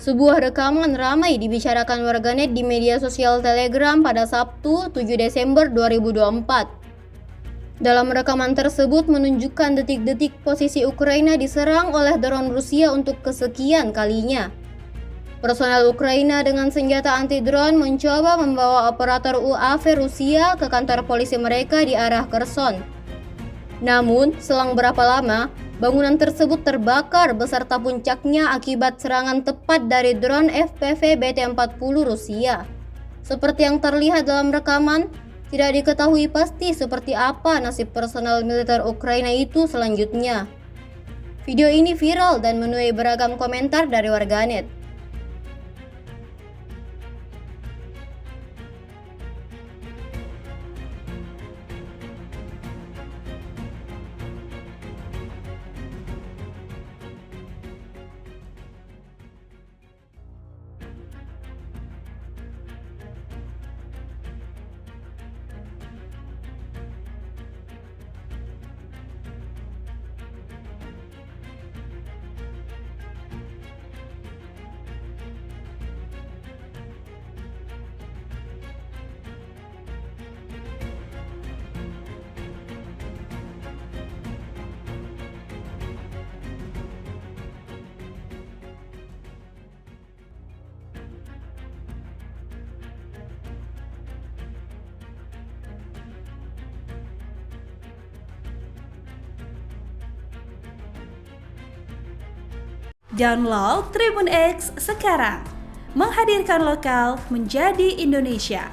Sebuah rekaman ramai dibicarakan warganet di media sosial Telegram pada Sabtu, 7 Desember 2024. Dalam rekaman tersebut menunjukkan detik-detik posisi Ukraina diserang oleh drone Rusia untuk kesekian kalinya. Personel Ukraina dengan senjata anti-drone mencoba membawa operator UAV Rusia ke kantor polisi mereka di arah Kherson. Namun, selang berapa lama, bangunan tersebut terbakar beserta puncaknya akibat serangan tepat dari drone FPV BT-40 Rusia. Seperti yang terlihat dalam rekaman, tidak diketahui pasti seperti apa nasib personel militer Ukraina itu selanjutnya. Video ini viral dan menuai beragam komentar dari warganet. Download Tribun X sekarang, menghadirkan lokal menjadi Indonesia.